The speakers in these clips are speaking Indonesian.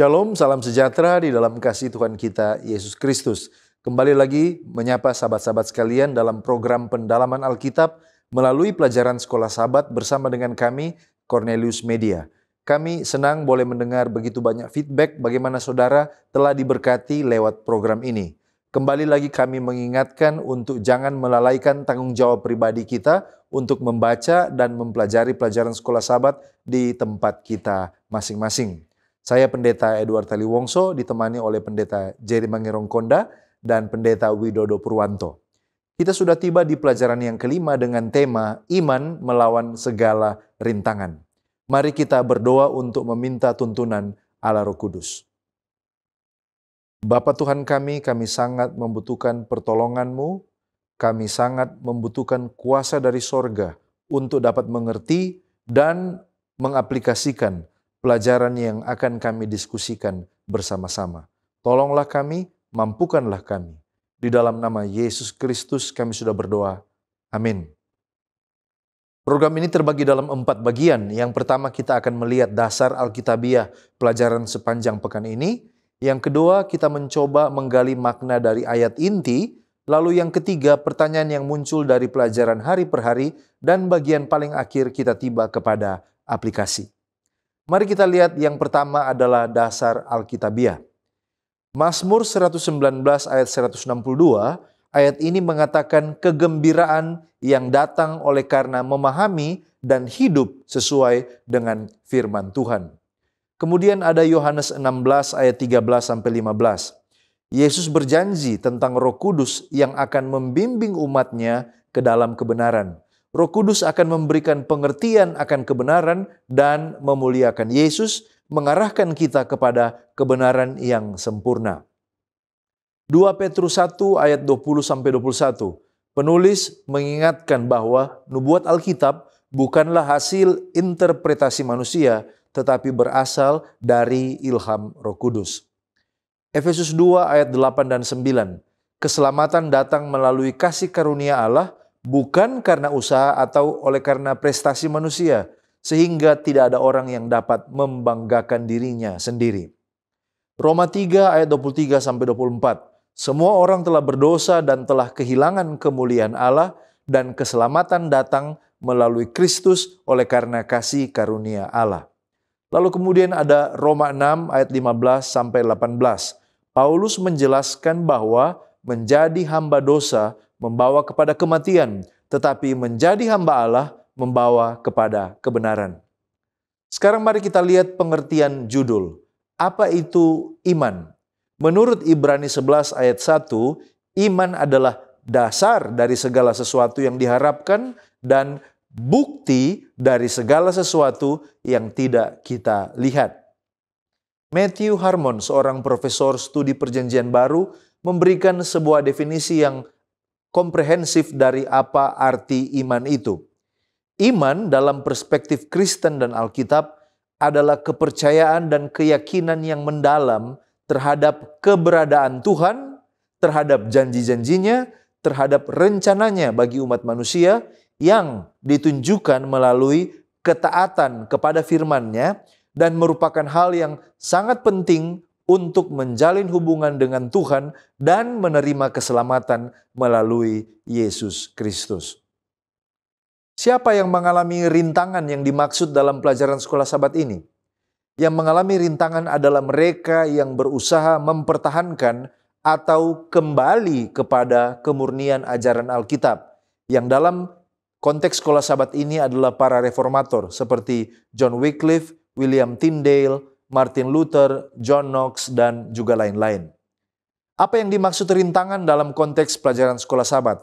Shalom, salam sejahtera di dalam kasih Tuhan kita, Yesus Kristus. Kembali lagi menyapa sahabat-sahabat sekalian dalam program pendalaman Alkitab melalui pelajaran Sekolah Sabat bersama dengan kami, Cornelius Media. Kami senang boleh mendengar begitu banyak feedback bagaimana saudara telah diberkati lewat program ini. Kembali lagi kami mengingatkan untuk jangan melalaikan tanggung jawab pribadi kita untuk membaca dan mempelajari pelajaran Sekolah Sabat di tempat kita masing-masing. Saya Pendeta Edward Taliwongso ditemani oleh Pendeta Jerry Mangerongkonda dan Pendeta Widodo Purwanto. Kita sudah tiba di pelajaran yang kelima dengan tema Iman Melawan Segala Rintangan. Mari kita berdoa untuk meminta tuntunan Allah Roh Kudus. Bapa Tuhan kami sangat membutuhkan pertolongan-Mu, kami sangat membutuhkan kuasa dari sorga untuk dapat mengerti dan mengaplikasikan pelajaran yang akan kami diskusikan bersama-sama. Tolonglah kami, mampukanlah kami. Di dalam nama Yesus Kristus kami sudah berdoa. Amin. Program ini terbagi dalam 4 bagian. Yang pertama kita akan melihat dasar Alkitabiah pelajaran sepanjang pekan ini. Yang kedua kita mencoba menggali makna dari ayat inti. Lalu yang ketiga pertanyaan yang muncul dari pelajaran hari per hari. Dan bagian paling akhir kita tiba kepada aplikasi. Mari kita lihat yang pertama adalah dasar Alkitabiah. Mazmur 119 ayat 162, ayat ini mengatakan kegembiraan yang datang oleh karena memahami dan hidup sesuai dengan firman Tuhan. Kemudian ada Yohanes 16 ayat 13-15. Yesus berjanji tentang Roh Kudus yang akan membimbing umatnya ke dalam kebenaran. Roh Kudus akan memberikan pengertian akan kebenaran dan memuliakan Yesus, mengarahkan kita kepada kebenaran yang sempurna. 2 Petrus 1 ayat 20-21. Penulis mengingatkan bahwa nubuat Alkitab bukanlah hasil interpretasi manusia, tetapi berasal dari ilham Roh Kudus. Efesus 2 ayat 8 dan 9. Keselamatan datang melalui kasih karunia Allah, bukan karena usaha atau oleh karena prestasi manusia, sehingga tidak ada orang yang dapat membanggakan dirinya sendiri. Roma 3 ayat 23-24. Semua orang telah berdosa dan telah kehilangan kemuliaan Allah, dan keselamatan datang melalui Kristus oleh karena kasih karunia Allah. Lalu kemudian ada Roma 6 ayat 15-18. Paulus menjelaskan bahwa menjadi hamba dosa membawa kepada kematian, tetapi menjadi hamba Allah membawa kepada kebenaran. Sekarang mari kita lihat pengertian judul. Apa itu iman? Menurut Ibrani 11 ayat 1, iman adalah dasar dari segala sesuatu yang diharapkan dan bukti dari segala sesuatu yang tidak kita lihat. Matthew Harmon, seorang profesor studi perjanjian baru, memberikan sebuah definisi yang komprehensif dari apa arti iman itu. Iman dalam perspektif Kristen dan Alkitab adalah kepercayaan dan keyakinan yang mendalam terhadap keberadaan Tuhan, terhadap janji-janjinya, terhadap rencananya bagi umat manusia yang ditunjukkan melalui ketaatan kepada firman-Nya dan merupakan hal yang sangat penting untuk menjalin hubungan dengan Tuhan dan menerima keselamatan melalui Yesus Kristus. Siapa yang mengalami rintangan yang dimaksud dalam pelajaran Sekolah Sabat ini? Yang mengalami rintangan adalah mereka yang berusaha mempertahankan atau kembali kepada kemurnian ajaran Alkitab. Yang dalam konteks Sekolah Sabat ini adalah para reformator seperti John Wycliffe, William Tyndale, Martin Luther, John Knox, dan juga lain-lain. Apa yang dimaksud rintangan dalam konteks pelajaran Sekolah Sabat?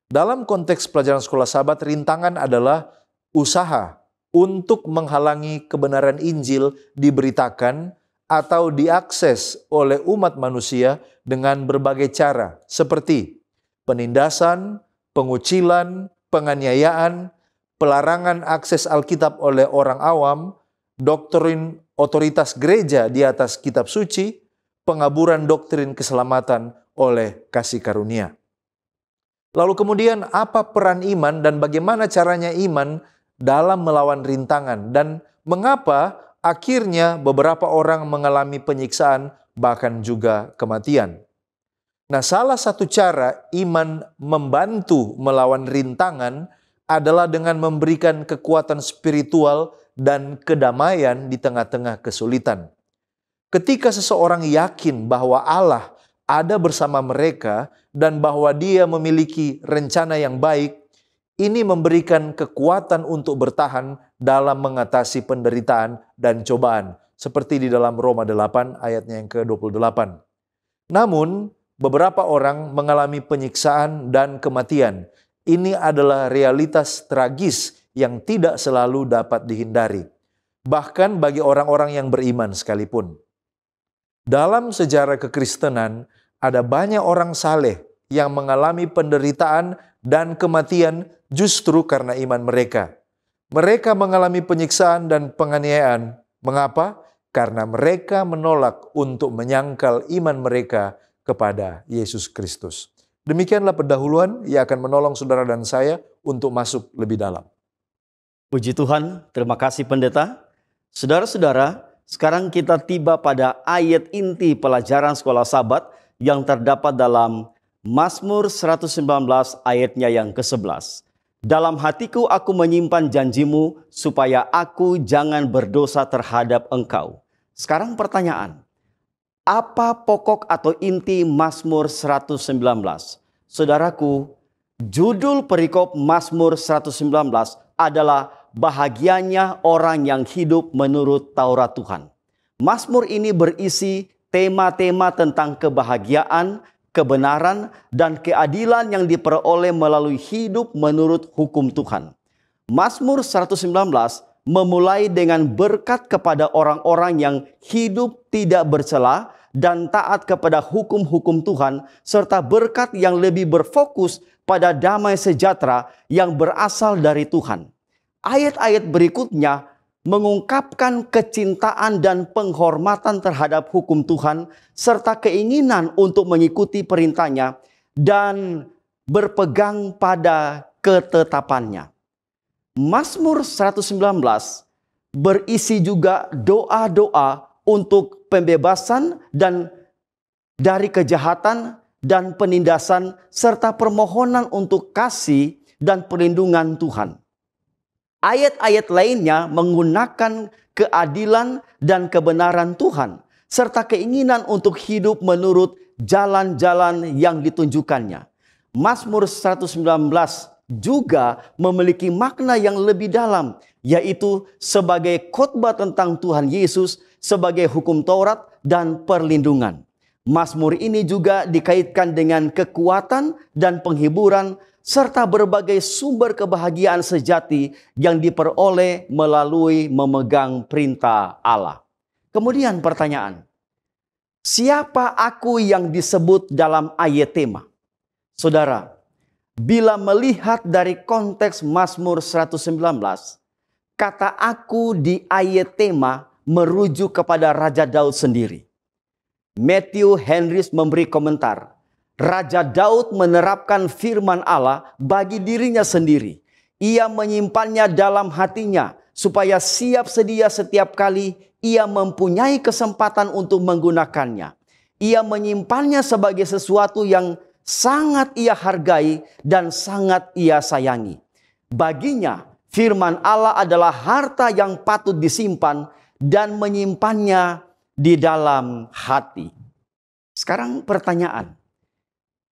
Dalam konteks pelajaran Sekolah Sabat, rintangan adalah usaha untuk menghalangi kebenaran Injil diberitakan atau diakses oleh umat manusia dengan berbagai cara, seperti penindasan, pengucilan, penganiayaan, pelarangan akses Alkitab oleh orang awam, doktrin otoritas gereja di atas kitab suci, pengaburan doktrin keselamatan oleh kasih karunia. Lalu kemudian apa peran iman dan bagaimana caranya iman dalam melawan rintangan dan mengapa Akhirnya beberapa orang mengalami penyiksaan, bahkan juga kematian. Nah, salah satu cara iman membantu melawan rintangan adalah dengan memberikan kekuatan spiritual dan kedamaian di tengah-tengah kesulitan. Ketika seseorang yakin bahwa Allah ada bersama mereka dan bahwa Dia memiliki rencana yang baik, ini memberikan kekuatan untuk bertahan dalam mengatasi penderitaan dan cobaan, seperti di dalam Roma 8 ayatnya yang ke-28. Namun, beberapa orang mengalami penyiksaan dan kematian. Ini adalah realitas tragis yang tidak selalu dapat dihindari, bahkan bagi orang-orang yang beriman sekalipun. Dalam sejarah kekristenan, ada banyak orang saleh yang mengalami penderitaan dan kematian justru karena iman mereka. Mereka mengalami penyiksaan dan penganiayaan. Mengapa? Karena mereka menolak untuk menyangkal iman mereka kepada Yesus Kristus. Demikianlah pendahuluan yang akan menolong saudara dan saya untuk masuk lebih dalam. Puji Tuhan, terima kasih pendeta. Saudara-saudara, sekarang kita tiba pada ayat inti pelajaran sekolah Sabat yang terdapat dalam Mazmur 119 ayatnya yang ke-11. Dalam hatiku aku menyimpan janjimu supaya aku jangan berdosa terhadap engkau. Sekarang pertanyaan, apa pokok atau inti Mazmur 119? Saudaraku, judul perikop Mazmur 119 adalah bahagianya orang yang hidup menurut Taurat Tuhan. Mazmur ini berisi tema-tema tentang kebahagiaan, kebenaran, dan keadilan yang diperoleh melalui hidup menurut hukum Tuhan. Mazmur 119 memulai dengan berkat kepada orang-orang yang hidup tidak bercela dan taat kepada hukum-hukum Tuhan, serta berkat yang lebih berfokus pada damai sejahtera yang berasal dari Tuhan. Ayat-ayat berikutnya mengungkapkan kecintaan dan penghormatan terhadap hukum Tuhan, serta keinginan untuk mengikuti perintahnya dan berpegang pada ketetapannya. Mazmur 119 berisi juga doa-doa untuk pembebasan dan dari kejahatan dan penindasan, serta permohonan untuk kasih dan perlindungan Tuhan. Ayat-ayat lainnya menggunakan keadilan dan kebenaran Tuhan, serta keinginan untuk hidup menurut jalan-jalan yang ditunjukkannya. Mazmur 119 juga memiliki makna yang lebih dalam, yaitu sebagai khotbah tentang Tuhan Yesus, sebagai hukum Taurat dan perlindungan. Mazmur ini juga dikaitkan dengan kekuatan dan penghiburan, serta berbagai sumber kebahagiaan sejati yang diperoleh melalui memegang perintah Allah. Kemudian pertanyaan, siapa aku yang disebut dalam ayat tema? Saudara, bila melihat dari konteks Mazmur 119, kata aku di ayat tema merujuk kepada Raja Daud sendiri. Matthew Henrys memberi komentar, Raja Daud menerapkan firman Allah bagi dirinya sendiri. Ia menyimpannya dalam hatinya supaya siap sedia setiap kali ia mempunyai kesempatan untuk menggunakannya. Ia menyimpannya sebagai sesuatu yang sangat ia hargai dan sangat ia sayangi. Baginya, firman Allah adalah harta yang patut disimpan dan menyimpannya di dalam hati. Sekarang pertanyaan,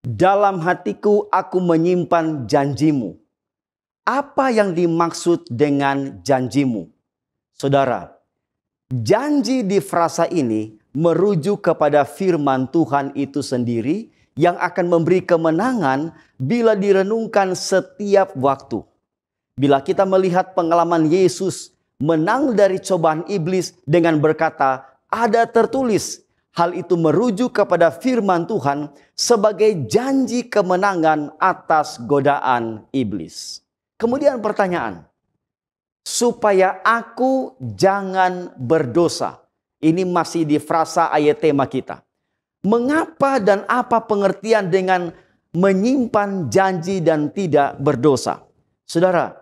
dalam hatiku aku menyimpan janjimu. Apa yang dimaksud dengan janjimu? Saudara, janji di frasa ini merujuk kepada firman Tuhan itu sendiri yang akan memberi kemenangan bila direnungkan setiap waktu. Bila kita melihat pengalaman Yesus menang dari cobaan iblis dengan berkata, ada tertulis, hal itu merujuk kepada firman Tuhan sebagai janji kemenangan atas godaan iblis. Kemudian pertanyaan, supaya aku jangan berdosa. Ini masih di frasa ayat tema kita. Mengapa dan apa pengertian dengan menyimpan janji dan tidak berdosa? Saudara,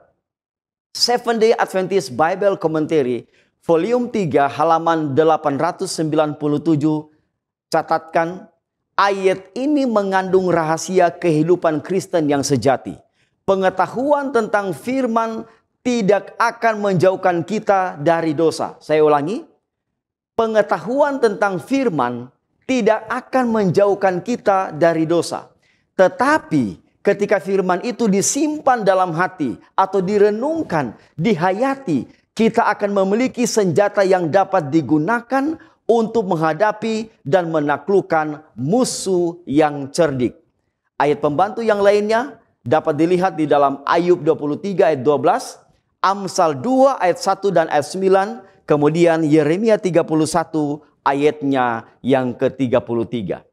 Seventh Day Adventist Bible Commentary volume 3 halaman 897, catatkan, ayat ini mengandung rahasia kehidupan Kristen yang sejati. Pengetahuan tentang firman tidak akan menjauhkan kita dari dosa. Saya ulangi, pengetahuan tentang firman tidak akan menjauhkan kita dari dosa. Tetapi ketika firman itu disimpan dalam hati atau direnungkan, dihayati, kita akan memiliki senjata yang dapat digunakan untuk menghadapi dan menaklukkan musuh yang cerdik. Ayat pembantu yang lainnya dapat dilihat di dalam Ayub 23 ayat 12, Amsal 2 ayat 1 dan ayat 9, kemudian Yeremia 31 ayatnya yang ke-33.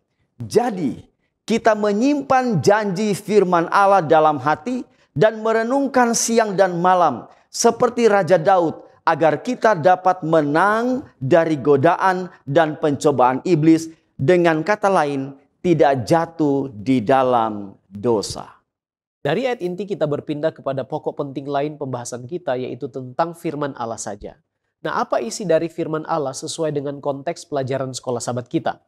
Jadi, kita menyimpan janji firman Allah dalam hati dan merenungkan siang dan malam seperti Raja Daud, agar kita dapat menang dari godaan dan pencobaan iblis. Dengan kata lain, tidak jatuh di dalam dosa. Dari ayat inti kita berpindah kepada pokok penting lain pembahasan kita, yaitu tentang firman Allah saja. Nah, apa isi dari firman Allah sesuai dengan konteks pelajaran sekolah sahabat kita?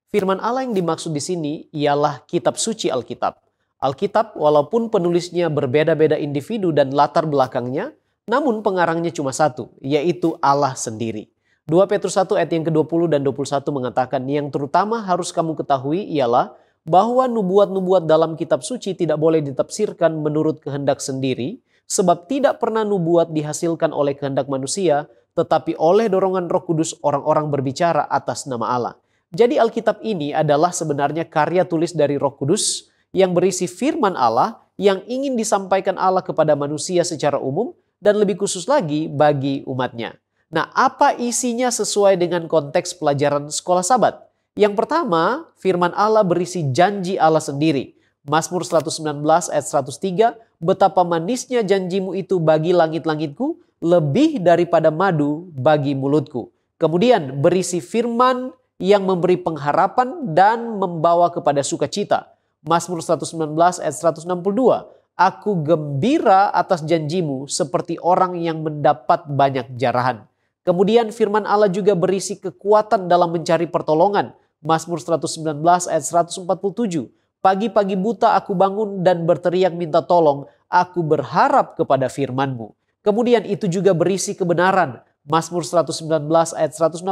Firman Allah yang dimaksud di sini ialah kitab suci Alkitab. Alkitab walaupun penulisnya berbeda-beda individu dan latar belakangnya, namun pengarangnya cuma satu, yaitu Allah sendiri. 2 Petrus 1 ayat yang ke-20 dan 21 mengatakan, yang terutama harus kamu ketahui ialah bahwa nubuat-nubuat dalam kitab suci tidak boleh ditafsirkan menurut kehendak sendiri, sebab tidak pernah nubuat dihasilkan oleh kehendak manusia, tetapi oleh dorongan Roh Kudus orang-orang berbicara atas nama Allah. Jadi Alkitab ini adalah sebenarnya karya tulis dari Roh Kudus yang berisi firman Allah yang ingin disampaikan Allah kepada manusia secara umum, dan lebih khusus lagi bagi umatnya. Nah, apa isinya sesuai dengan konteks pelajaran sekolah sahabat? Yang pertama, firman Allah berisi janji Allah sendiri. Mazmur 119 ayat 103, betapa manisnya janjimu itu bagi langit-langitku, lebih daripada madu bagi mulutku. Kemudian berisi firman yang memberi pengharapan dan membawa kepada sukacita. Mazmur 119 ayat 162, aku gembira atas janjimu seperti orang yang mendapat banyak jarahan. Kemudian firman Allah juga berisi kekuatan dalam mencari pertolongan. Mazmur 119 ayat 147. Pagi-pagi buta aku bangun dan berteriak minta tolong. Aku berharap kepada firman-Mu. Kemudian itu juga berisi kebenaran. Mazmur 119 ayat 160.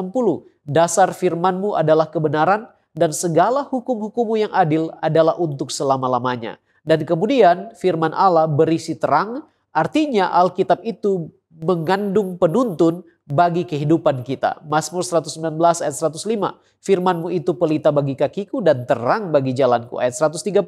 Dasar firman-Mu adalah kebenaran dan segala hukum-hukum-Mu yang adil adalah untuk selama-lamanya. Dan kemudian firman Allah berisi terang, artinya Alkitab itu mengandung penuntun bagi kehidupan kita. Mazmur 119 ayat 105, firman-Mu itu pelita bagi kakiku dan terang bagi jalanku. Ayat 130,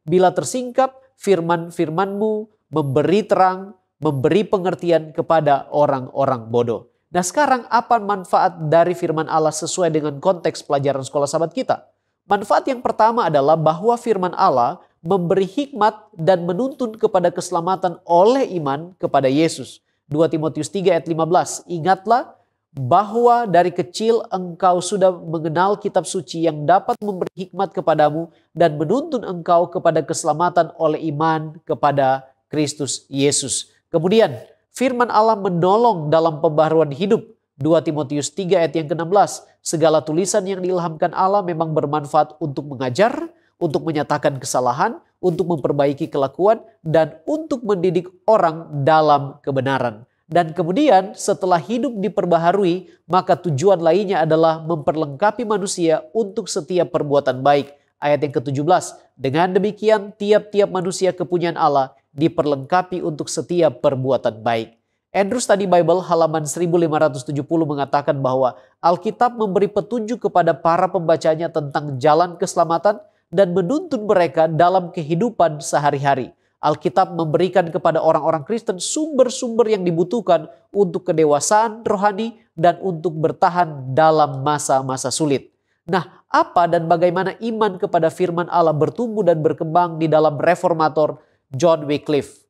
bila tersingkap firman-Mu memberi terang, memberi pengertian kepada orang-orang bodoh. Nah, sekarang apa manfaat dari firman Allah sesuai dengan konteks pelajaran sekolah sahabat kita? Manfaat yang pertama adalah bahwa firman Allah memberi hikmat dan menuntun kepada keselamatan oleh iman kepada Yesus. 2 Timotius 3 ayat 15, ingatlah bahwa dari kecil engkau sudah mengenal kitab suci yang dapat memberi hikmat kepadamu dan menuntun engkau kepada keselamatan oleh iman kepada Kristus Yesus. Kemudian firman Allah menolong dalam pembaharuan hidup. 2 Timotius 3 ayat yang ke-16, segala tulisan yang diilhamkan Allah memang bermanfaat untuk mengajar, untuk menyatakan kesalahan, untuk memperbaiki kelakuan, dan untuk mendidik orang dalam kebenaran. Dan kemudian setelah hidup diperbaharui, maka tujuan lainnya adalah memperlengkapi manusia untuk setiap perbuatan baik. Ayat yang ke-17, dengan demikian tiap-tiap manusia kepunyaan Allah diperlengkapi untuk setiap perbuatan baik. Andrew Study Bible halaman 1570 mengatakan bahwa Alkitab memberi petunjuk kepada para pembacanya tentang jalan keselamatan dan menuntun mereka dalam kehidupan sehari-hari. Alkitab memberikan kepada orang-orang Kristen sumber-sumber yang dibutuhkan untuk kedewasaan rohani dan untuk bertahan dalam masa-masa sulit. Nah, apa dan bagaimana iman kepada firman Allah bertumbuh dan berkembang di dalam reformator John Wycliffe?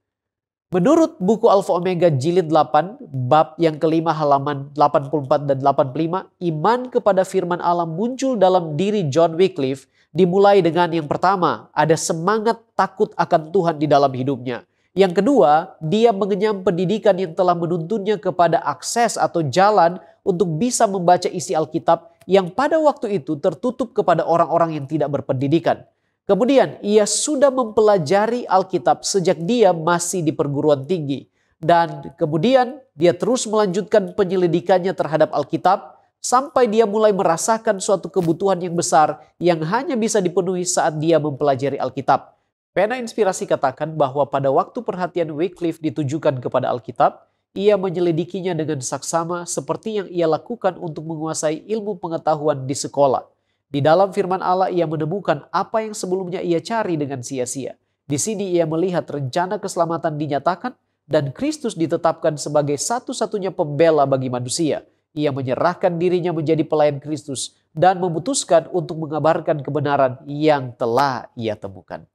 Menurut buku Alpha Omega jilid 8, bab yang kelima halaman 84 dan 85, iman kepada firman Allah muncul dalam diri John Wycliffe dimulai dengan yang pertama, ada semangat takut akan Tuhan di dalam hidupnya. Yang kedua, dia mengenyam pendidikan yang telah menuntunnya kepada akses atau jalan untuk bisa membaca isi Alkitab yang pada waktu itu tertutup kepada orang-orang yang tidak berpendidikan. Kemudian, ia sudah mempelajari Alkitab sejak dia masih di perguruan tinggi. Dan kemudian, dia terus melanjutkan penyelidikannya terhadap Alkitab sampai dia mulai merasakan suatu kebutuhan yang besar yang hanya bisa dipenuhi saat dia mempelajari Alkitab. Pena Inspirasi katakan bahwa pada waktu perhatian Wycliffe ditujukan kepada Alkitab, ia menyelidikinya dengan saksama seperti yang ia lakukan untuk menguasai ilmu pengetahuan di sekolah. Di dalam firman Allah ia menemukan apa yang sebelumnya ia cari dengan sia-sia. Di sini ia melihat rencana keselamatan dinyatakan dan Kristus ditetapkan sebagai satu-satunya pembela bagi manusia. Ia menyerahkan dirinya menjadi pelayan Kristus dan memutuskan untuk mengabarkan kebenaran yang telah ia temukan.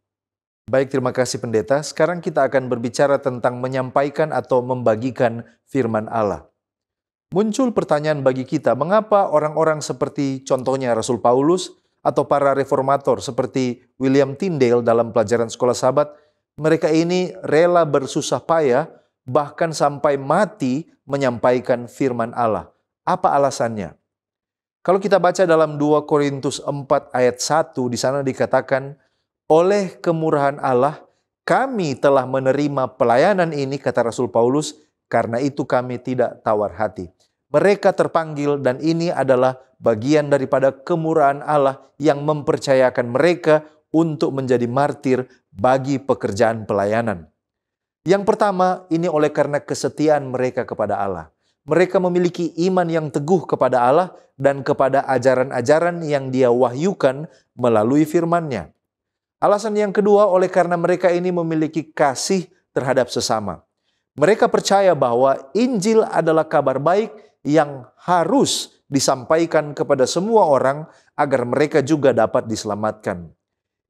Baik, terima kasih pendeta. Sekarang kita akan berbicara tentang menyampaikan atau membagikan firman Allah. Muncul pertanyaan bagi kita, mengapa orang-orang seperti contohnya Rasul Paulus atau para reformator seperti William Tyndale dalam pelajaran sekolah Sabat, mereka ini rela bersusah payah bahkan sampai mati menyampaikan firman Allah. Apa alasannya? Kalau kita baca dalam 2 Korintus 4 ayat 1, di sana dikatakan, oleh kemurahan Allah, kami telah menerima pelayanan ini, kata Rasul Paulus, karena itu kami tidak tawar hati. Mereka terpanggil dan ini adalah bagian daripada kemurahan Allah yang mempercayakan mereka untuk menjadi martir bagi pekerjaan pelayanan. Yang pertama, ini oleh karena kesetiaan mereka kepada Allah. Mereka memiliki iman yang teguh kepada Allah dan kepada ajaran-ajaran yang Dia wahyukan melalui firman-Nya. Alasan yang kedua, oleh karena mereka ini memiliki kasih terhadap sesama. Mereka percaya bahwa Injil adalah kabar baik yang harus disampaikan kepada semua orang agar mereka juga dapat diselamatkan.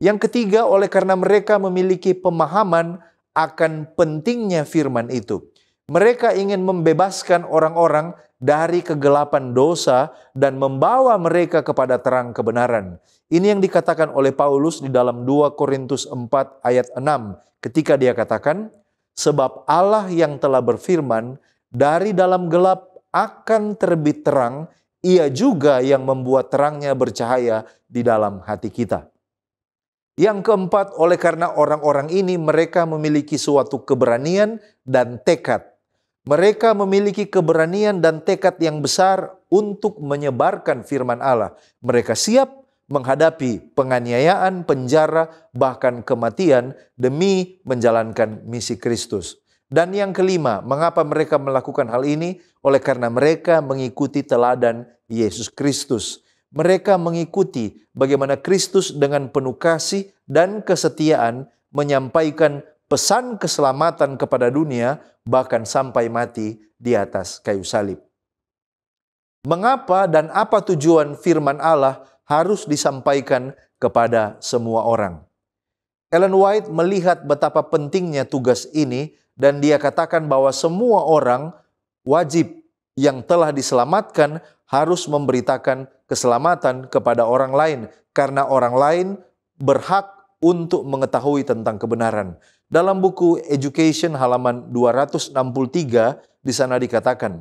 Yang ketiga, oleh karena mereka memiliki pemahaman akan pentingnya firman itu. Mereka ingin membebaskan orang-orang dari kegelapan dosa dan membawa mereka kepada terang kebenaran. Ini yang dikatakan oleh Paulus di dalam 2 Korintus 4 ayat 6 ketika dia katakan, sebab Allah yang telah berfirman, dari dalam gelap akan terbit terang, ia juga yang membuat terangnya bercahaya di dalam hati kita. Yang keempat, oleh karena orang-orang ini mereka memiliki suatu keberanian dan tekad. Mereka memiliki keberanian dan tekad yang besar untuk menyebarkan firman Allah. Mereka siap menghadapi penganiayaan, penjara, bahkan kematian demi menjalankan misi Kristus. Dan yang kelima, mengapa mereka melakukan hal ini? Oleh karena mereka mengikuti teladan Yesus Kristus. Mereka mengikuti bagaimana Kristus dengan penuh kasih dan kesetiaan menyampaikan pesan keselamatan kepada dunia, bahkan sampai mati di atas kayu salib. Mengapa dan apa tujuan firman Allah harus disampaikan kepada semua orang? Ellen White melihat betapa pentingnya tugas ini dan dia katakan bahwa semua orang wajib yang telah diselamatkan harus memberitakan keselamatan kepada orang lain karena orang lain berhak untuk mengetahui tentang kebenaran. Dalam buku Education halaman 263 di sana dikatakan,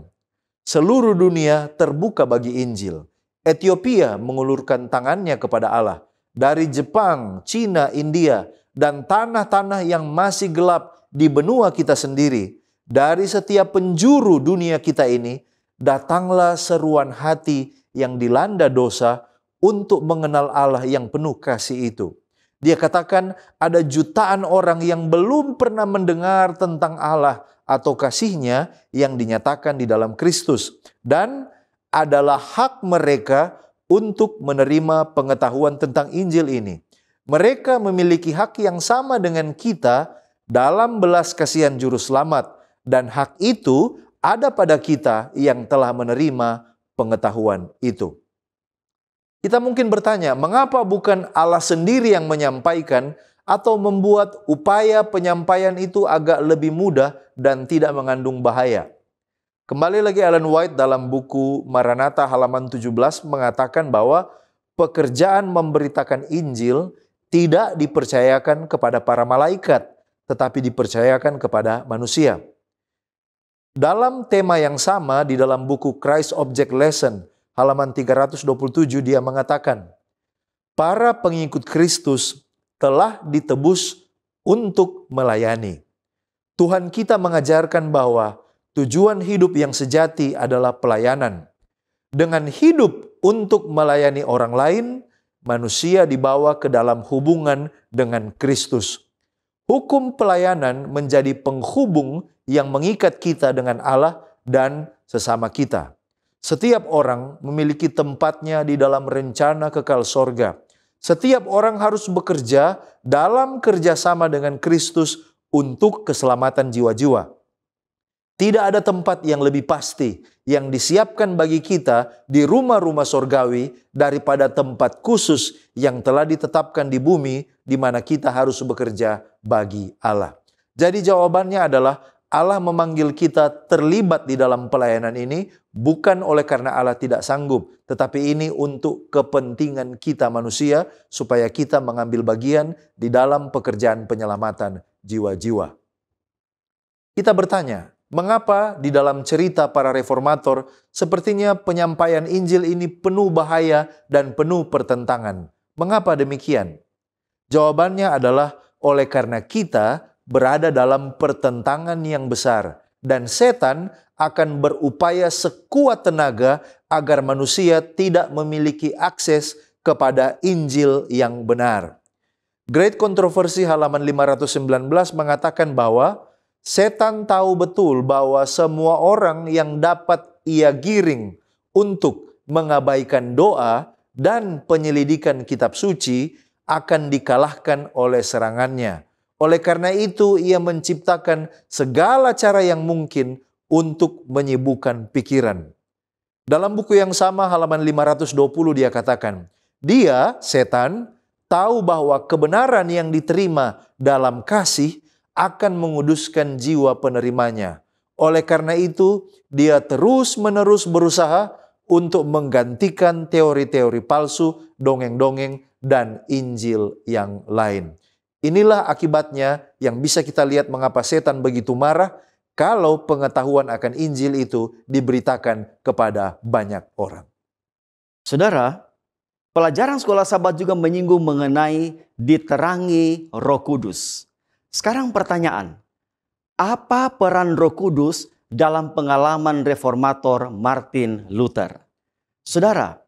seluruh dunia terbuka bagi Injil. Ethiopia mengulurkan tangannya kepada Allah. Dari Jepang, Cina, India, dan tanah-tanah yang masih gelap di benua kita sendiri, dari setiap penjuru dunia kita ini, datanglah seruan hati yang dilanda dosa untuk mengenal Allah yang penuh kasih itu. Dia katakan ada jutaan orang yang belum pernah mendengar tentang Allah atau kasih-Nya yang dinyatakan di dalam Kristus. Dan adalah hak mereka untuk menerima pengetahuan tentang Injil ini. Mereka memiliki hak yang sama dengan kita dalam belas kasihan juru selamat. Dan hak itu ada pada kita yang telah menerima pengetahuan itu. Kita mungkin bertanya, mengapa bukan Allah sendiri yang menyampaikan atau membuat upaya penyampaian itu agak lebih mudah dan tidak mengandung bahaya? Kembali lagi Ellen White dalam buku Maranatha halaman 17 mengatakan bahwa pekerjaan memberitakan Injil tidak dipercayakan kepada para malaikat, tetapi dipercayakan kepada manusia. Dalam tema yang sama di dalam buku Christ Object Lesson, halaman 327, dia mengatakan, para pengikut Kristus telah ditebus untuk melayani. Tuhan kita mengajarkan bahwa tujuan hidup yang sejati adalah pelayanan. Dengan hidup untuk melayani orang lain, manusia dibawa ke dalam hubungan dengan Kristus. Hukum pelayanan menjadi penghubung yang mengikat kita dengan Allah dan sesama kita. Setiap orang memiliki tempatnya di dalam rencana kekal sorga. Setiap orang harus bekerja dalam kerjasama dengan Kristus untuk keselamatan jiwa-jiwa. Tidak ada tempat yang lebih pasti yang disiapkan bagi kita di rumah-rumah sorgawi daripada tempat khusus yang telah ditetapkan di bumi di mana kita harus bekerja bagi Allah. Jadi jawabannya adalah Allah memanggil kita terlibat di dalam pelayanan ini bukan oleh karena Allah tidak sanggup, tetapi ini untuk kepentingan kita manusia supaya kita mengambil bagian di dalam pekerjaan penyelamatan jiwa-jiwa. Kita bertanya, mengapa di dalam cerita para reformator sepertinya penyampaian Injil ini penuh bahaya dan penuh pertentangan? Mengapa demikian? Jawabannya adalah oleh karena kita berada dalam pertentangan yang besar dan setan akan berupaya sekuat tenaga agar manusia tidak memiliki akses kepada Injil yang benar. Great Controversy halaman 519 mengatakan bahwa setan tahu betul bahwa semua orang yang dapat ia giring untuk mengabaikan doa dan penyelidikan kitab suci akan dikalahkan oleh serangannya. Oleh karena itu, ia menciptakan segala cara yang mungkin untuk menyibukkan pikiran. Dalam buku yang sama, halaman 520, dia katakan, dia, setan, tahu bahwa kebenaran yang diterima dalam kasih akan menguduskan jiwa penerimanya. Oleh karena itu, dia terus-menerus berusaha untuk menggantikan teori-teori palsu, dongeng-dongeng, dan Injil yang lain. Inilah akibatnya yang bisa kita lihat mengapa setan begitu marah kalau pengetahuan akan Injil itu diberitakan kepada banyak orang. Saudara, pelajaran sekolah Sabat juga menyinggung mengenai diterangi Roh Kudus. Sekarang pertanyaan, apa peran Roh Kudus dalam pengalaman reformator Martin Luther? Saudara,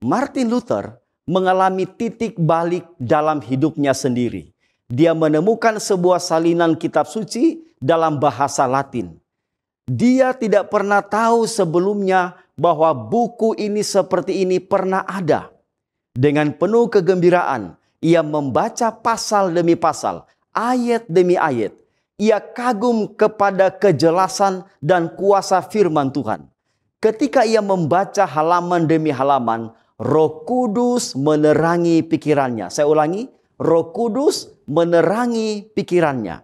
Martin Luther mengalami titik balik dalam hidupnya sendiri. Dia menemukan sebuah salinan kitab suci dalam bahasa Latin. Dia tidak pernah tahu sebelumnya bahwa buku ini seperti ini pernah ada. Dengan penuh kegembiraan, ia membaca pasal demi pasal, ayat demi ayat. Ia kagum kepada kejelasan dan kuasa firman Tuhan. Ketika ia membaca halaman demi halaman, Roh Kudus menerangi pikirannya. Saya ulangi, Roh Kudus menerangi pikirannya.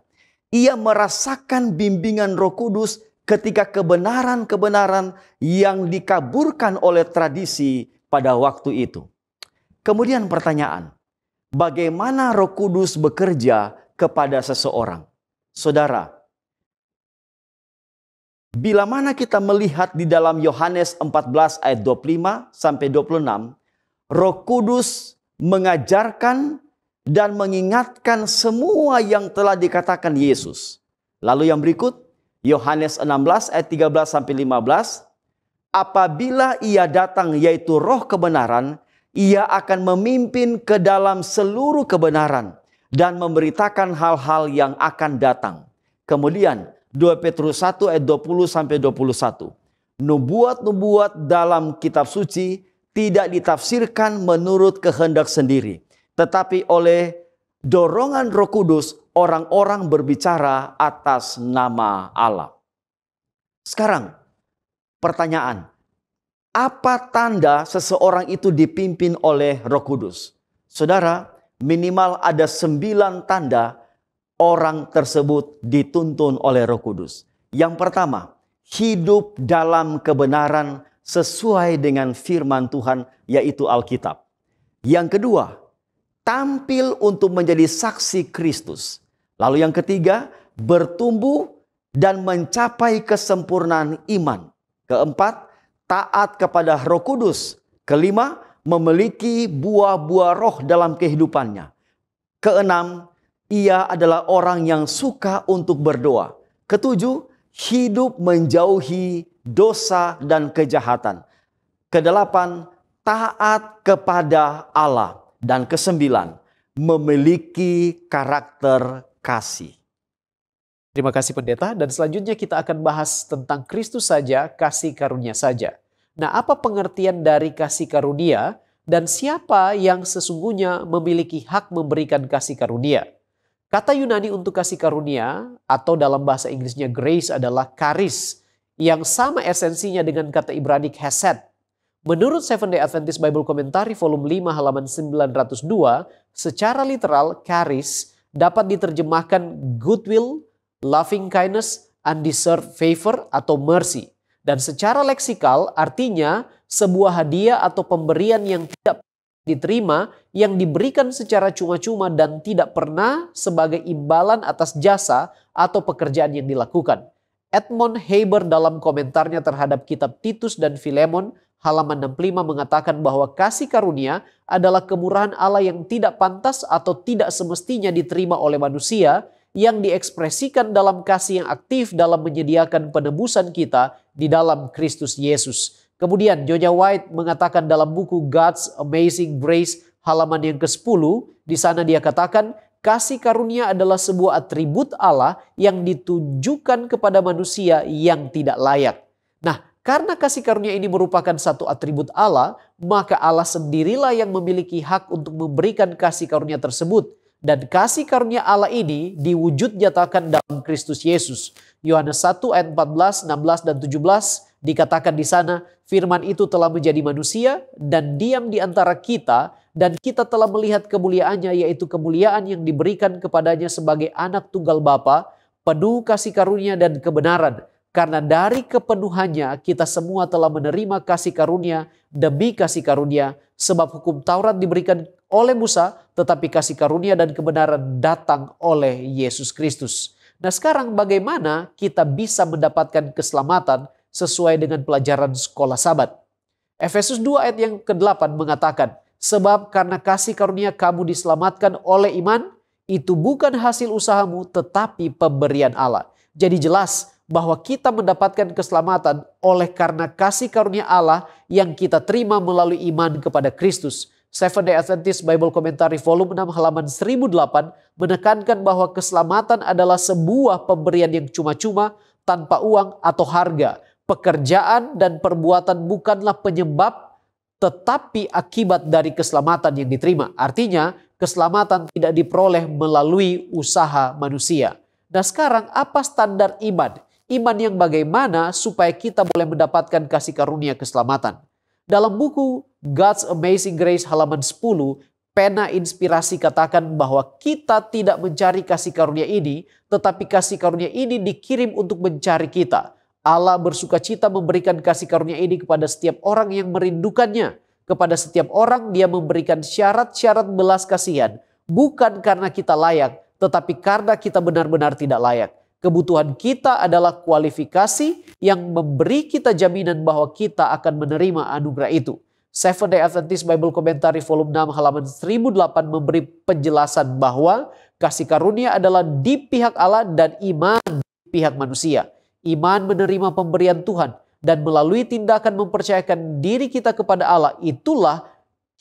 Ia merasakan bimbingan Roh Kudus ketika kebenaran-kebenaran yang dikaburkan oleh tradisi pada waktu itu. Kemudian pertanyaan, bagaimana Roh Kudus bekerja kepada seseorang? Saudara, bila mana kita melihat di dalam Yohanes 14 ayat 25 sampai 26, Roh Kudus mengajarkan dan mengingatkan semua yang telah dikatakan Yesus. Lalu yang berikut, Yohanes 16 ayat 13 sampai 15, apabila ia datang yaitu Roh kebenaran, ia akan memimpin ke dalam seluruh kebenaran dan memberitakan hal-hal yang akan datang. Kemudian 2 Petrus 1 ayat 20 sampai 21. Nubuat-nubuat dalam kitab suci tidak ditafsirkan menurut kehendak sendiri, tetapi oleh dorongan Roh Kudus orang-orang berbicara atas nama Allah. Sekarang pertanyaan, apa tanda seseorang itu dipimpin oleh Roh Kudus? Saudara, minimal ada 9 tanda orang tersebut dituntun oleh Roh Kudus. Yang pertama, hidup dalam kebenaran sesuai dengan firman Tuhan, yaitu Alkitab. Yang kedua, tampil untuk menjadi saksi Kristus. Lalu yang ketiga, bertumbuh dan mencapai kesempurnaan iman. Keempat, taat kepada Roh Kudus. Kelima, memiliki buah-buah roh dalam kehidupannya. Keenam, ia adalah orang yang suka untuk berdoa. Ketujuh, hidup menjauhi dosa dan kejahatan. Kedelapan, taat kepada Allah. Dan kesembilan, memiliki karakter kasih. Terima kasih pendeta, dan selanjutnya kita akan bahas tentang Kristus saja, kasih karunia saja. Nah, apa pengertian dari kasih karunia dan siapa yang sesungguhnya memiliki hak memberikan kasih karunia? Kata Yunani untuk kasih karunia atau dalam bahasa Inggrisnya grace adalah charis, yang sama esensinya dengan kata Ibrani hesed. Menurut Seventh Day Adventist Bible Commentary volume 5 halaman 902, secara literal charis dapat diterjemahkan goodwill, loving kindness, undeserved favor atau mercy. Dan secara leksikal artinya sebuah hadiah atau pemberian yang tidak diterima, yang diberikan secara cuma-cuma dan tidak pernah sebagai imbalan atas jasa atau pekerjaan yang dilakukan. Edmond Haber dalam komentarnya terhadap kitab Titus dan Filemon halaman 65 mengatakan bahwa kasih karunia adalah kemurahan Allah yang tidak pantas atau tidak semestinya diterima oleh manusia, yang diekspresikan dalam kasih yang aktif dalam menyediakan penebusan kita di dalam Kristus Yesus. Kemudian Georgia White mengatakan dalam buku God's Amazing Grace halaman yang ke-10, di sana dia katakan kasih karunia adalah sebuah atribut Allah yang ditujukan kepada manusia yang tidak layak. Nah, karena kasih karunia ini merupakan satu atribut Allah, maka Allah sendirilah yang memiliki hak untuk memberikan kasih karunia tersebut. Dan kasih karunia Allah ini diwujud nyatakan dalam Kristus Yesus. Yohanes 1 ayat 14, 16, dan 17 dikatakan di sana, firman itu telah menjadi manusia dan diam di antara kita, dan kita telah melihat kemuliaannya, yaitu kemuliaan yang diberikan kepadanya sebagai anak tunggal Bapa, penuh kasih karunia dan kebenaran. Karena dari kepenuhannya kita semua telah menerima kasih karunia demi kasih karunia, sebab hukum Taurat diberikan oleh Musa, tetapi kasih karunia dan kebenaran datang oleh Yesus Kristus. Nah, sekarang bagaimana kita bisa mendapatkan keselamatan sesuai dengan pelajaran sekolah Sabat? Efesus 2 ayat yang ke-8 mengatakan, sebab karena kasih karunia kamu diselamatkan oleh iman, itu bukan hasil usahamu tetapi pemberian Allah. Jadi jelas bahwa kita mendapatkan keselamatan oleh karena kasih karunia Allah yang kita terima melalui iman kepada Kristus. Seventh Day Adventist Bible Commentary volume 6 halaman 1008 menekankan bahwa keselamatan adalah sebuah pemberian yang cuma-cuma tanpa uang atau harga. Pekerjaan dan perbuatan bukanlah penyebab, tetapi akibat dari keselamatan yang diterima. Artinya, keselamatan tidak diperoleh melalui usaha manusia. Nah, sekarang apa standar iman? Iman yang bagaimana supaya kita boleh mendapatkan kasih karunia keselamatan? Dalam buku God's Amazing Grace halaman 10, pena inspirasi katakan bahwa kita tidak mencari kasih karunia ini, tetapi kasih karunia ini dikirim untuk mencari kita. Allah bersukacita memberikan kasih karunia ini kepada setiap orang yang merindukannya. Kepada setiap orang dia memberikan syarat-syarat belas kasihan, bukan karena kita layak, tetapi karena kita benar-benar tidak layak. Kebutuhan kita adalah kualifikasi yang memberi kita jaminan bahwa kita akan menerima anugerah itu. Seventh Day Adventist Bible Commentary volume 6 halaman 1008 memberi penjelasan bahwa kasih karunia adalah di pihak Allah dan iman di pihak manusia. Iman menerima pemberian Tuhan dan melalui tindakan mempercayakan diri kita kepada Allah, itulah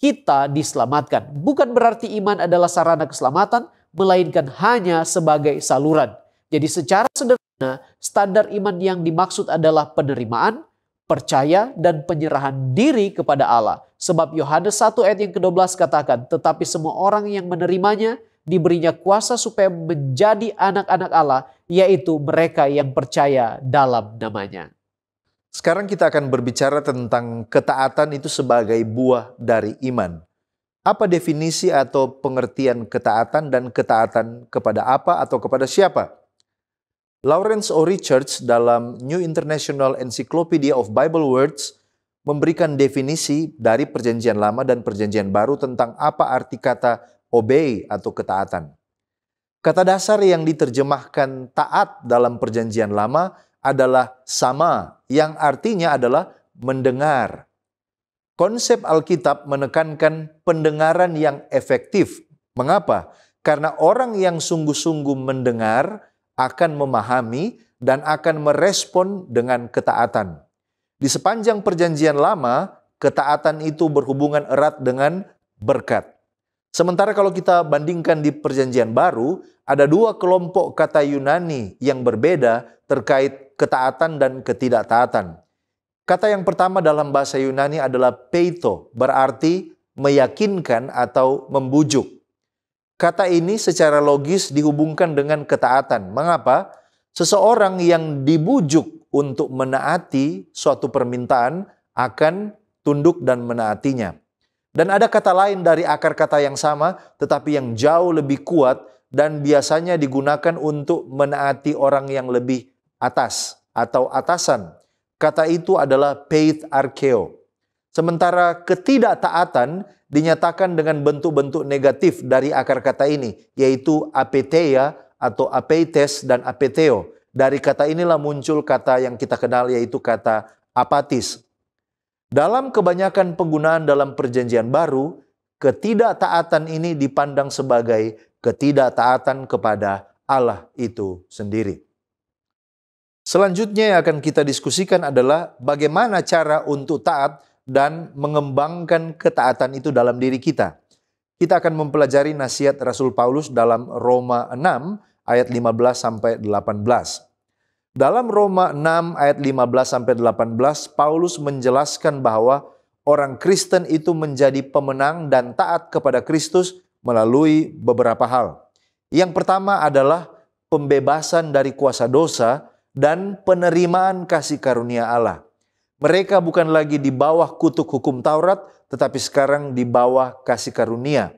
kita diselamatkan. Bukan berarti iman adalah sarana keselamatan, melainkan hanya sebagai saluran. Jadi secara sederhana, standar iman yang dimaksud adalah penerimaan, percaya, dan penyerahan diri kepada Allah. Sebab Yohanes 1 ayat yang ke-12 katakan, tetapi semua orang yang menerimanya diberinya kuasa supaya menjadi anak-anak Allah, yaitu mereka yang percaya dalam namanya. Sekarang kita akan berbicara tentang ketaatan itu sebagai buah dari iman. Apa definisi atau pengertian ketaatan dan ketaatan kepada apa atau kepada siapa? Lawrence O. Richards dalam New International Encyclopedia of Bible Words memberikan definisi dari Perjanjian Lama dan Perjanjian Baru tentang apa arti kata obey atau ketaatan. Kata dasar yang diterjemahkan taat dalam Perjanjian Lama adalah sama, yang artinya adalah mendengar. Konsep Alkitab menekankan pendengaran yang efektif. Mengapa? Karena orang yang sungguh-sungguh mendengar akan memahami dan akan merespon dengan ketaatan. Di sepanjang Perjanjian Lama, ketaatan itu berhubungan erat dengan berkat. Sementara kalau kita bandingkan di Perjanjian Baru, ada dua kelompok kata Yunani yang berbeda terkait ketaatan dan ketidaktaatan. Kata yang pertama dalam bahasa Yunani adalah peito, berarti meyakinkan atau membujuk. Kata ini secara logis dihubungkan dengan ketaatan. Mengapa? Seseorang yang dibujuk untuk menaati suatu permintaan akan tunduk dan menaatinya. Dan ada kata lain dari akar kata yang sama, tetapi yang jauh lebih kuat dan biasanya digunakan untuk menaati orang yang lebih atas atau atasan. Kata itu adalah peith arkeo. Sementara ketidaktaatan dinyatakan dengan bentuk-bentuk negatif dari akar kata ini, yaitu apetheia atau apeites dan apetheo. Dari kata inilah muncul kata yang kita kenal, yaitu kata apatis. Dalam kebanyakan penggunaan dalam Perjanjian Baru, ketidaktaatan ini dipandang sebagai ketidaktaatan kepada Allah itu sendiri. Selanjutnya yang akan kita diskusikan adalah bagaimana cara untuk taat dan mengembangkan ketaatan itu dalam diri kita. Kita akan mempelajari nasihat Rasul Paulus dalam Roma 6 ayat 15 sampai 18. Dalam Roma 6 ayat 15 sampai 18, Paulus menjelaskan bahwa orang Kristen itu menjadi pemenang dan taat kepada Kristus melalui beberapa hal. Yang pertama adalah pembebasan dari kuasa dosa dan penerimaan kasih karunia Allah. Mereka bukan lagi di bawah kutuk hukum Taurat, tetapi sekarang di bawah kasih karunia.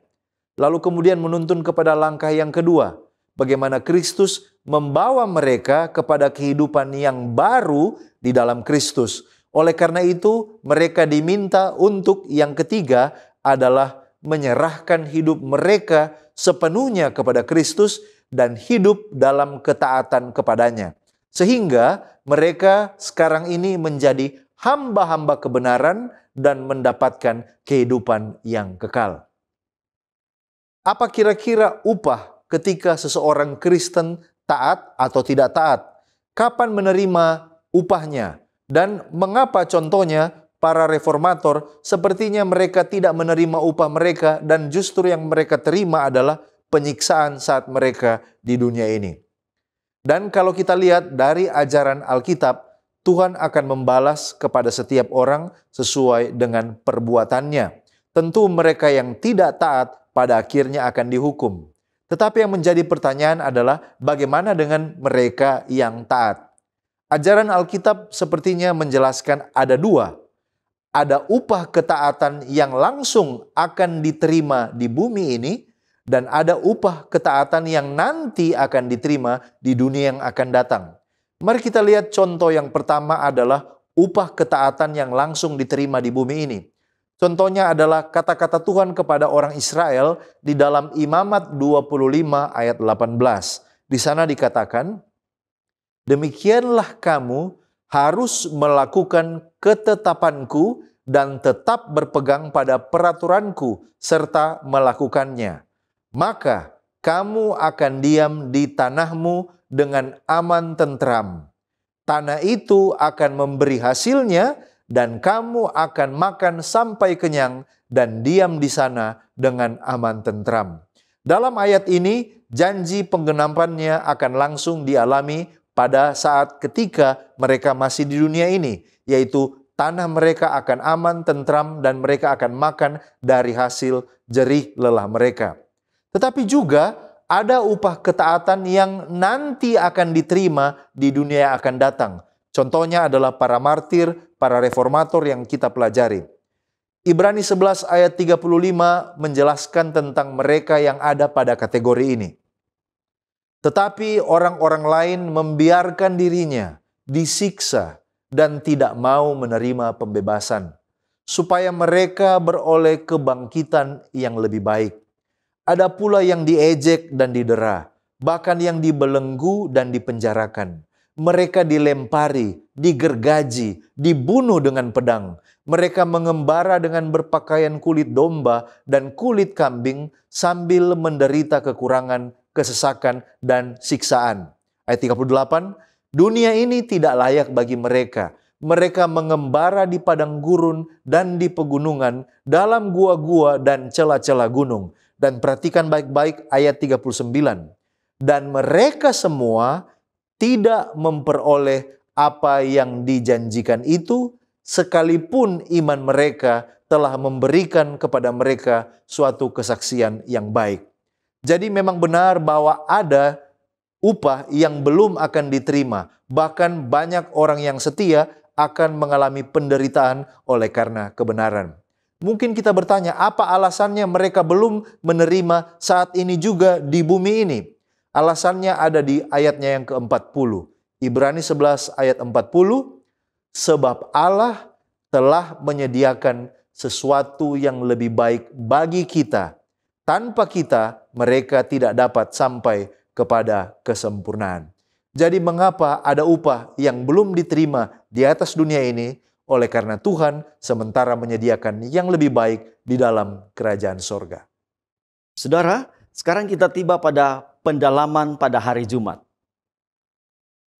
Lalu kemudian menuntun kepada langkah yang kedua, bagaimana Kristus membawa mereka kepada kehidupan yang baru di dalam Kristus. Oleh karena itu, mereka diminta untuk yang ketiga adalah menyerahkan hidup mereka sepenuhnya kepada Kristus dan hidup dalam ketaatan kepadanya. Sehingga mereka sekarang ini menjadi hamba-hamba kebenaran dan mendapatkan kehidupan yang kekal. Apa kira-kira upah ketika seseorang Kristen taat atau tidak taat? Kapan menerima upahnya? Dan mengapa contohnya para reformator sepertinya mereka tidak menerima upah mereka dan justru yang mereka terima adalah penyiksaan saat mereka di dunia ini? Dan kalau kita lihat dari ajaran Alkitab, Tuhan akan membalas kepada setiap orang sesuai dengan perbuatannya. Tentu mereka yang tidak taat pada akhirnya akan dihukum. Tetapi yang menjadi pertanyaan adalah bagaimana dengan mereka yang taat? Ajaran Alkitab sepertinya menjelaskan ada dua. Ada upah ketaatan yang langsung akan diterima di bumi ini, dan ada upah ketaatan yang nanti akan diterima di dunia yang akan datang. Mari kita lihat contoh yang pertama adalah upah ketaatan yang langsung diterima di bumi ini. Contohnya adalah kata-kata Tuhan kepada orang Israel di dalam Imamat 25 ayat 18. Di sana dikatakan, demikianlah kamu harus melakukan ketetapanku dan tetap berpegang pada peraturanku serta melakukannya. Maka kamu akan diam di tanahmu dengan aman tentram. Tanah itu akan memberi hasilnya dan kamu akan makan sampai kenyang dan diam di sana dengan aman tentram. Dalam ayat ini, janji penggenapannya akan langsung dialami pada saat ketika mereka masih di dunia ini, yaitu tanah mereka akan aman, tentram, dan mereka akan makan dari hasil jerih lelah mereka. Tetapi juga ada upah ketaatan yang nanti akan diterima di dunia yang akan datang. Contohnya adalah para martir, para reformator yang kita pelajari. Ibrani 11 ayat 35 menjelaskan tentang mereka yang ada pada kategori ini. Tetapi orang-orang lain membiarkan dirinya disiksa dan tidak mau menerima pembebasan, supaya mereka beroleh kebangkitan yang lebih baik. Ada pula yang diejek dan didera, bahkan yang dibelenggu dan dipenjarakan. Mereka dilempari, digergaji, dibunuh dengan pedang. Mereka mengembara dengan berpakaian kulit domba dan kulit kambing sambil menderita kekurangan, kesesakan, dan siksaan. Ayat 38, dunia ini tidak layak bagi mereka. Mereka mengembara di padang gurun dan di pegunungan, dalam gua-gua dan celah-celah gunung. Dan perhatikan baik-baik ayat 39. Dan mereka semua tidak memperoleh apa yang dijanjikan itu, sekalipun iman mereka telah memberikan kepada mereka suatu kesaksian yang baik. Jadi memang benar bahwa ada upah yang belum akan diterima. Bahkan banyak orang yang setia akan mengalami penderitaan oleh karena kebenaran. Mungkin kita bertanya, apa alasannya mereka belum menerima saat ini juga di bumi ini? Alasannya ada di ayatnya yang ke-40. Ibrani 11 ayat 40. Sebab Allah telah menyediakan sesuatu yang lebih baik bagi kita. Tanpa kita, mereka tidak dapat sampai kepada kesempurnaan. Jadi mengapa ada upah yang belum diterima di atas dunia ini? Oleh karena Tuhan sementara menyediakan yang lebih baik di dalam kerajaan sorga. Saudara, sekarang kita tiba pada pendalaman pada hari Jumat.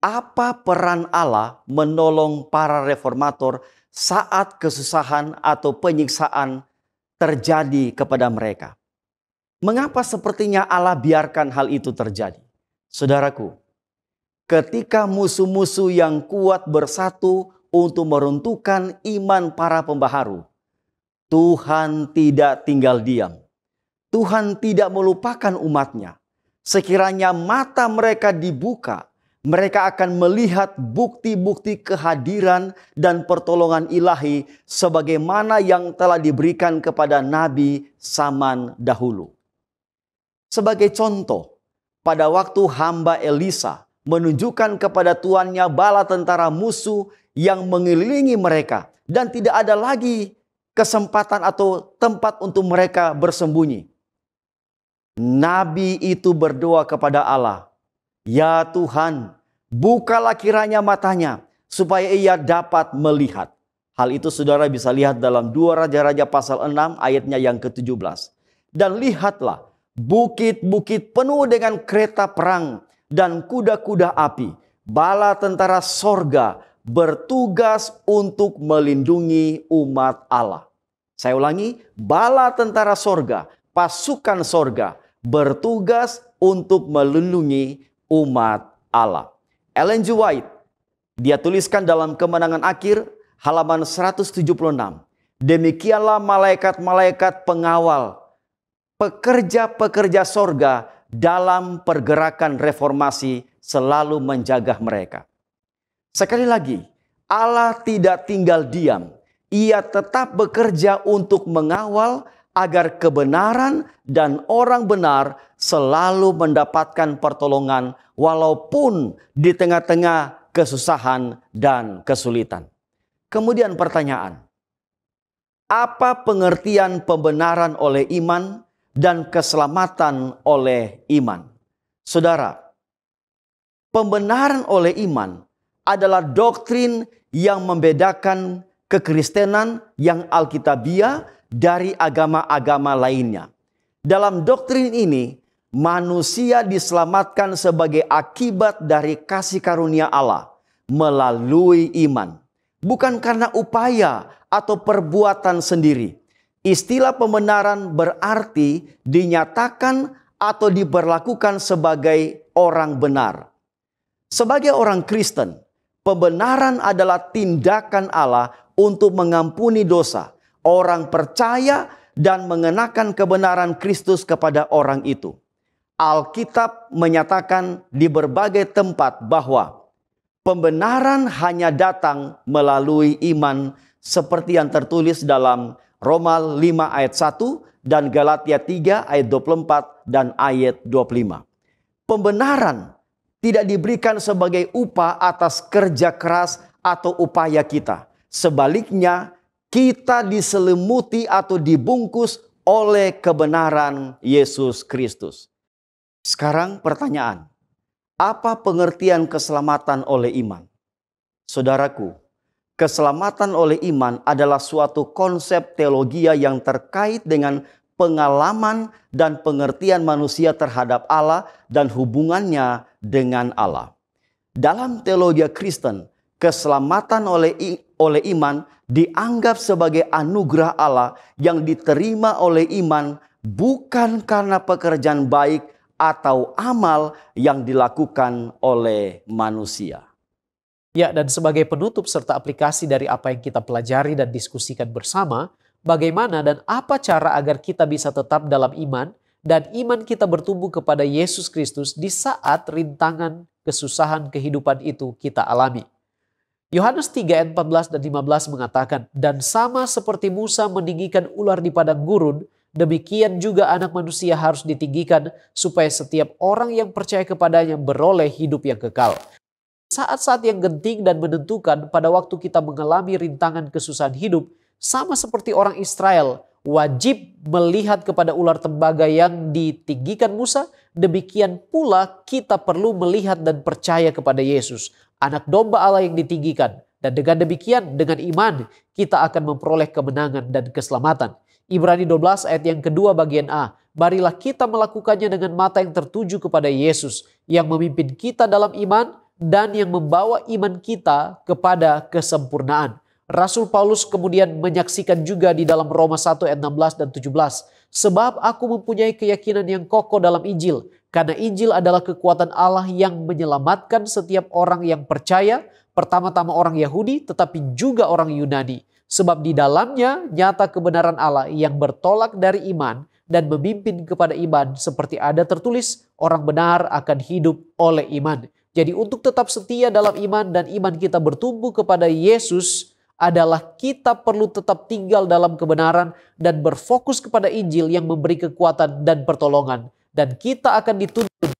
Apa peran Allah menolong para reformator saat kesusahan atau penyiksaan terjadi kepada mereka? Mengapa sepertinya Allah biarkan hal itu terjadi? Saudaraku, ketika musuh-musuh yang kuat bersatu untuk meruntuhkan iman para pembaharu, Tuhan tidak tinggal diam. Tuhan tidak melupakan umatnya. Sekiranya mata mereka dibuka, mereka akan melihat bukti-bukti kehadiran dan pertolongan ilahi sebagaimana yang telah diberikan kepada Nabi zaman dahulu. Sebagai contoh, pada waktu hamba Elisa menunjukkan kepada tuannya bala tentara musuh yang mengelilingi mereka dan tidak ada lagi kesempatan atau tempat untuk mereka bersembunyi. Nabi itu berdoa kepada Allah, "Ya Tuhan, bukalah kiranya matanya supaya ia dapat melihat." Hal itu saudara bisa lihat dalam 2 Raja-Raja pasal 6 ayatnya yang ke-17. Dan lihatlah, bukit-bukit penuh dengan kereta perang dan kuda-kuda api. Bala tentara sorga bertugas untuk melindungi umat Allah. Saya ulangi, bala tentara sorga, pasukan sorga bertugas untuk melindungi umat Allah. Ellen G. White, dia tuliskan dalam Kemenangan Akhir halaman 176. Demikianlah malaikat-malaikat pengawal, pekerja-pekerja sorga dalam pergerakan reformasi selalu menjaga mereka. Sekali lagi, Allah tidak tinggal diam. Ia tetap bekerja untuk mengawal agar kebenaran dan orang benar selalu mendapatkan pertolongan walaupun di tengah-tengah kesusahan dan kesulitan. Kemudian pertanyaan, apa pengertian pembenaran oleh iman dan keselamatan oleh iman? Saudara, pembenaran oleh iman adalah doktrin yang membedakan kekristenan yang alkitabiah dari agama-agama lainnya. Dalam doktrin ini, manusia diselamatkan sebagai akibat dari kasih karunia Allah melalui iman, bukan karena upaya atau perbuatan sendiri. Istilah pembenaran berarti dinyatakan atau diberlakukan sebagai orang benar. Sebagai orang Kristen, pembenaran adalah tindakan Allah untuk mengampuni dosa. Orang percaya dan mengenakan kebenaran Kristus kepada orang itu. Alkitab menyatakan di berbagai tempat bahwa pembenaran hanya datang melalui iman seperti yang tertulis dalam Roma 5 ayat 1 dan Galatia 3 ayat 24 dan ayat 25. Pembenaran tidak diberikan sebagai upah atas kerja keras atau upaya kita. Sebaliknya, kita diselimuti atau dibungkus oleh kebenaran Yesus Kristus. Sekarang pertanyaan, apa pengertian keselamatan oleh iman? Saudaraku, keselamatan oleh iman adalah suatu konsep teologia yang terkait dengan pengalaman dan pengertian manusia terhadap Allah dan hubungannya dengan Allah. Dalam teologi Kristen, keselamatan oleh iman dianggap sebagai anugerah Allah yang diterima oleh iman bukan karena pekerjaan baik atau amal yang dilakukan oleh manusia. Ya, dan sebagai penutup serta aplikasi dari apa yang kita pelajari dan diskusikan bersama, bagaimana dan apa cara agar kita bisa tetap dalam iman dan iman kita bertumbuh kepada Yesus Kristus di saat rintangan, kesusahan kehidupan itu kita alami. Yohanes 3 ayat 14 dan 15 mengatakan, "Dan sama seperti Musa meninggikan ular di padang gurun, demikian juga Anak Manusia harus ditinggikan supaya setiap orang yang percaya kepadanya beroleh hidup yang kekal." Saat-saat yang genting dan menentukan pada waktu kita mengalami rintangan kesusahan hidup, sama seperti orang Israel wajib melihat kepada ular tembaga yang ditinggikan Musa, demikian pula kita perlu melihat dan percaya kepada Yesus, Anak Domba Allah yang ditinggikan. Dan dengan demikian, dengan iman, kita akan memperoleh kemenangan dan keselamatan. Ibrani 12 ayat yang kedua bagian A. Marilah kita melakukannya dengan mata yang tertuju kepada Yesus, yang memimpin kita dalam iman, dan yang membawa iman kita kepada kesempurnaan. Rasul Paulus kemudian menyaksikan juga di dalam Roma 1 ayat 16 dan 17. Sebab aku mempunyai keyakinan yang kokoh dalam Injil, karena Injil adalah kekuatan Allah yang menyelamatkan setiap orang yang percaya, pertama-tama orang Yahudi tetapi juga orang Yunani. Sebab di dalamnya nyata kebenaran Allah yang bertolak dari iman dan memimpin kepada iman, seperti ada tertulis, orang benar akan hidup oleh iman. Jadi untuk tetap setia dalam iman dan iman kita bertumbuh kepada Yesus adalah kita perlu tetap tinggal dalam kebenaran dan berfokus kepada Injil yang memberi kekuatan dan pertolongan. Dan kita akan dituntun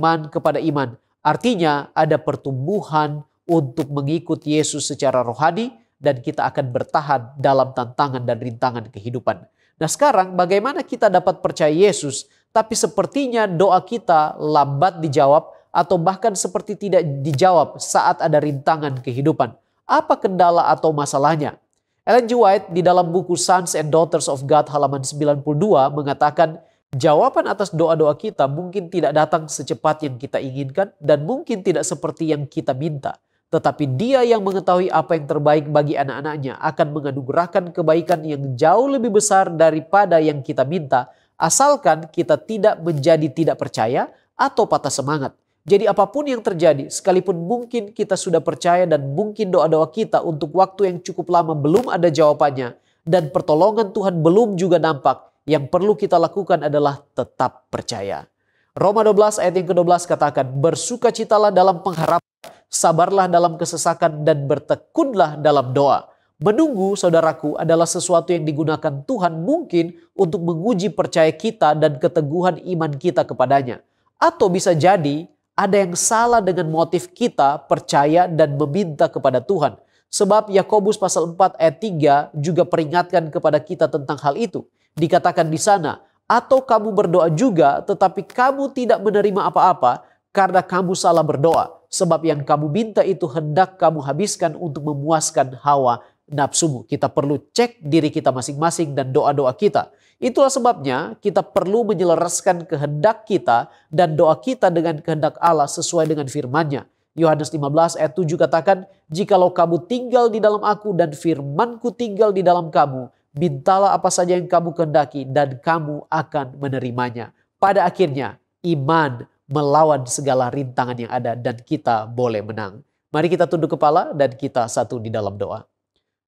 iman kepada iman. Artinya ada pertumbuhan untuk mengikut Yesus secara rohani dan kita akan bertahan dalam tantangan dan rintangan kehidupan. Nah sekarang bagaimana kita dapat percaya Yesus tapi sepertinya doa kita lambat dijawab atau bahkan seperti tidak dijawab saat ada rintangan kehidupan. Apa kendala atau masalahnya? Ellen G. White di dalam buku Sons and Daughters of God halaman 92 mengatakan, jawaban atas doa-doa kita mungkin tidak datang secepat yang kita inginkan dan mungkin tidak seperti yang kita minta. Tetapi Dia yang mengetahui apa yang terbaik bagi anak-anaknya akan menganugerahkan kebaikan yang jauh lebih besar daripada yang kita minta, asalkan kita tidak menjadi tidak percaya atau patah semangat. Jadi apapun yang terjadi, sekalipun mungkin kita sudah percaya dan mungkin doa-doa kita untuk waktu yang cukup lama belum ada jawabannya dan pertolongan Tuhan belum juga nampak, yang perlu kita lakukan adalah tetap percaya. Roma 12 ayat yang ke-12 katakan, bersukacitalah dalam pengharapan, sabarlah dalam kesesakan dan bertekunlah dalam doa. Menunggu, saudaraku, adalah sesuatu yang digunakan Tuhan mungkin untuk menguji percaya kita dan keteguhan iman kita kepadanya. Atau bisa jadi ada yang salah dengan motif kita percaya dan meminta kepada Tuhan. Sebab Yakobus pasal 4 ayat 3 juga peringatkan kepada kita tentang hal itu. Dikatakan di sana, atau kamu berdoa juga tetapi kamu tidak menerima apa-apa karena kamu salah berdoa. Sebab yang kamu minta itu hendak kamu habiskan untuk memuaskan hawa nafsumu. Kita perlu cek diri kita masing-masing dan doa-doa kita. Itulah sebabnya kita perlu menyelaraskan kehendak kita dan doa kita dengan kehendak Allah sesuai dengan firman-Nya. Yohanes 15 ayat 7 katakan, jikalau kamu tinggal di dalam aku dan firman-Ku tinggal di dalam kamu, mintalah apa saja yang kamu kehendaki dan kamu akan menerimanya. Pada akhirnya iman melawan segala rintangan yang ada dan kita boleh menang. Mari kita tunduk kepala dan kita satu di dalam doa.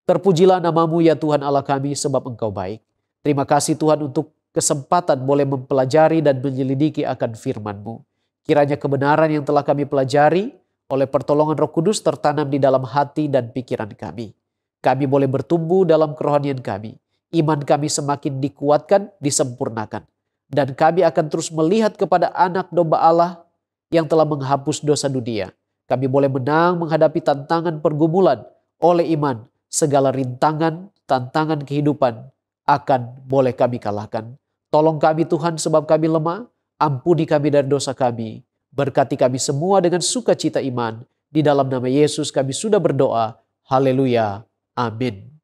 Terpujilah namamu ya Tuhan Allah kami sebab Engkau baik. Terima kasih Tuhan untuk kesempatan boleh mempelajari dan menyelidiki akan firman-Mu. Kiranya kebenaran yang telah kami pelajari oleh pertolongan Roh Kudus tertanam di dalam hati dan pikiran kami. Kami boleh bertumbuh dalam kerohanian kami. Iman kami semakin dikuatkan, disempurnakan. Dan kami akan terus melihat kepada Anak Domba Allah yang telah menghapus dosa dunia. Kami boleh menang menghadapi tantangan pergumulan oleh iman. Segala rintangan, tantangan kehidupan akan boleh kami kalahkan. Tolong kami Tuhan sebab kami lemah. Ampuni kami dari dosa kami. Berkati kami semua dengan sukacita iman. Di dalam nama Yesus kami sudah berdoa. Haleluya. Amin.